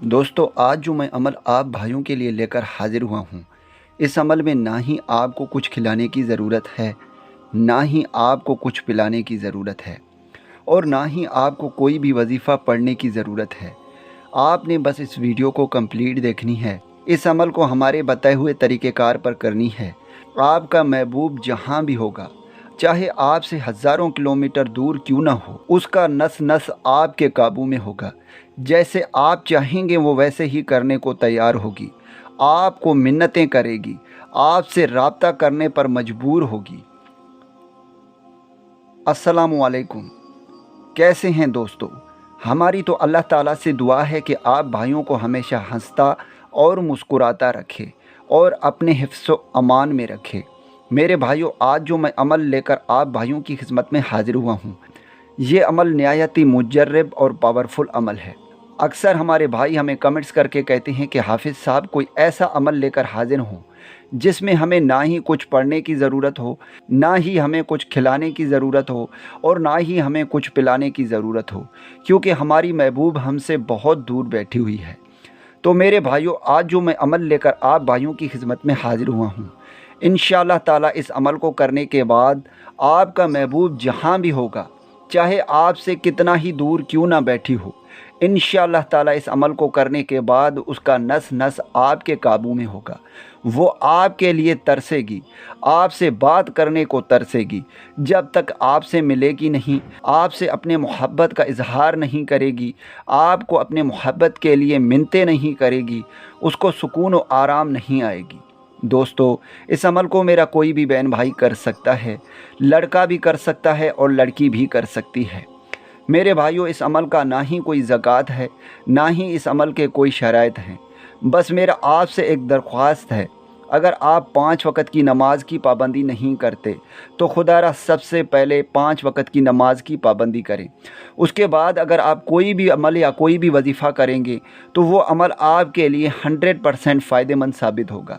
دوستو آج جو میں عمل آپ بھائیوں کے لیے لے کر حاضر ہوا ہوں، اس عمل میں نہ ہی آپ کو کچھ کھلانے کی ضرورت ہے، نہ ہی آپ کو کچھ پلانے کی ضرورت ہے، اور نہ ہی آپ کو کوئی بھی وظیفہ پڑھنے کی ضرورت ہے۔ آپ نے بس اس ویڈیو کو کمپلیٹ دیکھنی ہے۔ اس عمل کو ہمارے بتائے ہوئے طریقہ کار پر کرنی ہے۔ آپ کا محبوب جہاں بھی ہوگا، چاہے آپ سے ہزاروں کلومیٹر دور کیوں نہ ہو، اس کا نس نس آپ کے قابو میں ہوگا۔ جیسے آپ چاہیں گے وہ ویسے ہی کرنے کو تیار ہوگی، آپ کو منتیں کرے گی، آپ سے رابطہ کرنے پر مجبور ہوگی۔ السلام علیکم، کیسے ہیں دوستو؟ ہماری تو اللہ تعالیٰ سے دعا ہے کہ آپ بھائیوں کو ہمیشہ ہنستا اور مسکراتا رکھے اور اپنے حفظ و امان میں رکھے۔ میرے بھائیوں، آج جو میں عمل لے کر آپ بھائیوں کی خدمت میں حاضر ہوا ہوں، یہ عمل نہایت ہی مجرب اور پاورفل عمل ہے۔ اکثر ہمارے بھائی ہمیں کمنٹس کر کے کہتے ہیں کہ حافظ صاحب کوئی ایسا عمل لے کر حاضر ہوں جس میں ہمیں نہ ہی کچھ پڑھنے کی ضرورت ہو، نہ ہی ہمیں کچھ کھلانے کی ضرورت ہو، اور نہ ہی ہمیں کچھ پلانے کی ضرورت ہو، کیونکہ ہماری محبوب ہم سے بہت دور بیٹھی ہوئی ہے۔ تو میرے بھائیوں، آج جو میں عمل لے کر آپ بھائیوں کی خدمت میں حاضر ہوا ہوں، انشاءاللہ تعالیٰ اس عمل کو کرنے کے بعد آپ کا محبوب جہاں بھی ہوگا، چاہے آپ سے کتنا ہی دور کیوں نہ بیٹھی ہو، انشاءاللہ تعالیٰ اس عمل کو کرنے کے بعد اس کا نس نس آپ کے قابو میں ہوگا۔ وہ آپ کے لیے ترسے گی، آپ سے بات کرنے کو ترسے گی، جب تک آپ سے ملے گی نہیں، آپ سے اپنے محبت کا اظہار نہیں کرے گی، آپ کو اپنے محبت کے لیے منتیں نہیں کرے گی، اس کو سکون و آرام نہیں آئے گی۔ دوستو، اس عمل کو میرا کوئی بھی بہن بھائی کر سکتا ہے، لڑکا بھی کر سکتا ہے اور لڑکی بھی کر سکتی ہے۔ میرے بھائیوں، اس عمل کا نہ ہی کوئی زکوٰۃ ہے، نہ ہی اس عمل کے کوئی شرائط ہیں۔ بس میرا آپ سے ایک درخواست ہے، اگر آپ 5 وقت کی نماز کی پابندی نہیں کرتے تو خدا را سب سے پہلے 5 وقت کی نماز کی پابندی کریں۔ اس کے بعد اگر آپ کوئی بھی عمل یا کوئی بھی وظیفہ کریں گے تو وہ عمل آپ کے لیے 100% فائدہ مند ثابت ہوگا۔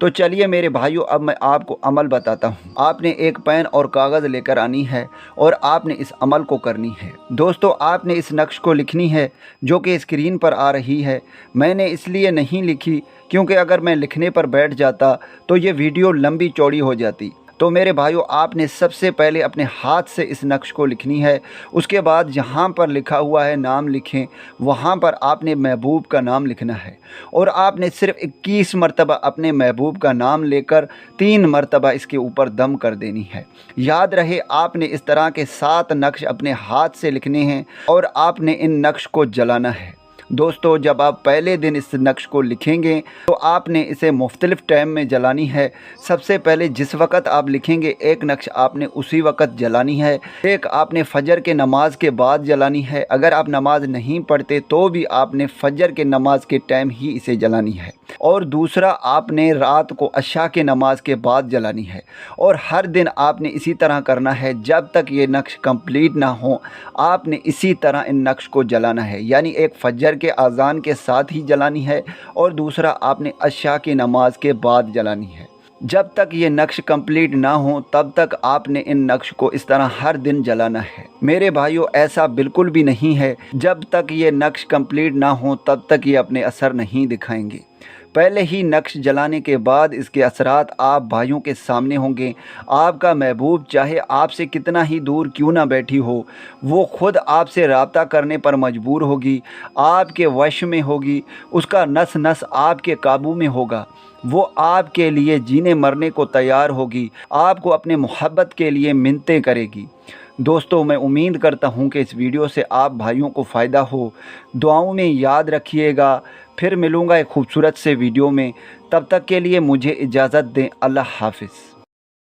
تو چلیے میرے بھائیوں، اب میں آپ کو عمل بتاتا ہوں۔ آپ نے ایک پین اور کاغذ لے کر آنی ہے اور آپ نے اس عمل کو کرنی ہے۔ دوستو، آپ نے اس نقش کو لکھنی ہے جو کہ اسکرین پر آ رہی ہے۔ میں نے اس لیے نہیں لکھی کیونکہ اگر میں لکھنے پر بیٹھ جاتا تو یہ ویڈیو لمبی چوڑی ہو جاتی۔ تو میرے بھائیوں، آپ نے سب سے پہلے اپنے ہاتھ سے اس نقش کو لکھنی ہے۔ اس کے بعد جہاں پر لکھا ہوا ہے نام لکھیں، وہاں پر آپ نے محبوب کا نام لکھنا ہے، اور آپ نے صرف 21 مرتبہ اپنے محبوب کا نام لے کر 3 مرتبہ اس کے اوپر دم کر دینی ہے۔ یاد رہے، آپ نے اس طرح کے 7 نقش اپنے ہاتھ سے لکھنے ہیں اور آپ نے ان نقش کو جلانا ہے۔ دوستو، جب آپ پہلے دن اس نقش کو لکھیں گے تو آپ نے اسے مختلف ٹائم میں جلانی ہے۔ سب سے پہلے جس وقت آپ لکھیں گے ایک نقش آپ نے اسی وقت جلانی ہے، ایک آپ نے فجر کے نماز کے بعد جلانی ہے۔ اگر آپ نماز نہیں پڑھتے تو بھی آپ نے فجر کے نماز کے ٹائم ہی اسے جلانی ہے، اور دوسرا آپ نے رات کو عشاء کے نماز کے بعد جلانی ہے، اور ہر دن آپ نے اسی طرح کرنا ہے جب تک یہ نقش کمپلیٹ نہ ہو۔ آپ نے اسی طرح ان نقش کو جلانا ہے، یعنی ایک فجر کے اذان کے ساتھ ہی جلانی ہے اور دوسرا آپ نے عشاء کی نماز کے بعد جلانی ہے۔ جب تک یہ نقش کمپلیٹ نہ ہو تب تک آپ نے ان نقش کو اس طرح ہر دن جلانا ہے۔ میرے بھائیوں، ایسا بالکل بھی نہیں ہے جب تک یہ نقش کمپلیٹ نہ ہو تب تک یہ اپنے اثر نہیں دکھائیں گے۔ پہلے ہی نقش جلانے کے بعد اس کے اثرات آپ بھائیوں کے سامنے ہوں گے۔ آپ کا محبوب چاہے آپ سے کتنا ہی دور کیوں نہ بیٹھی ہو، وہ خود آپ سے رابطہ کرنے پر مجبور ہوگی، آپ کے وش میں ہوگی، اس کا نس نس آپ کے قابو میں ہوگا، وہ آپ کے لیے جینے مرنے کو تیار ہوگی، آپ کو اپنے محبت کے لیے منتیں کرے گی۔ دوستو، میں امید کرتا ہوں کہ اس ویڈیو سے آپ بھائیوں کو فائدہ ہو۔ دعاؤں میں یاد رکھیے گا۔ پھر ملوں گا ایک خوبصورت سے ویڈیو میں، تب تک کے لیے مجھے اجازت دیں۔ اللہ حافظ۔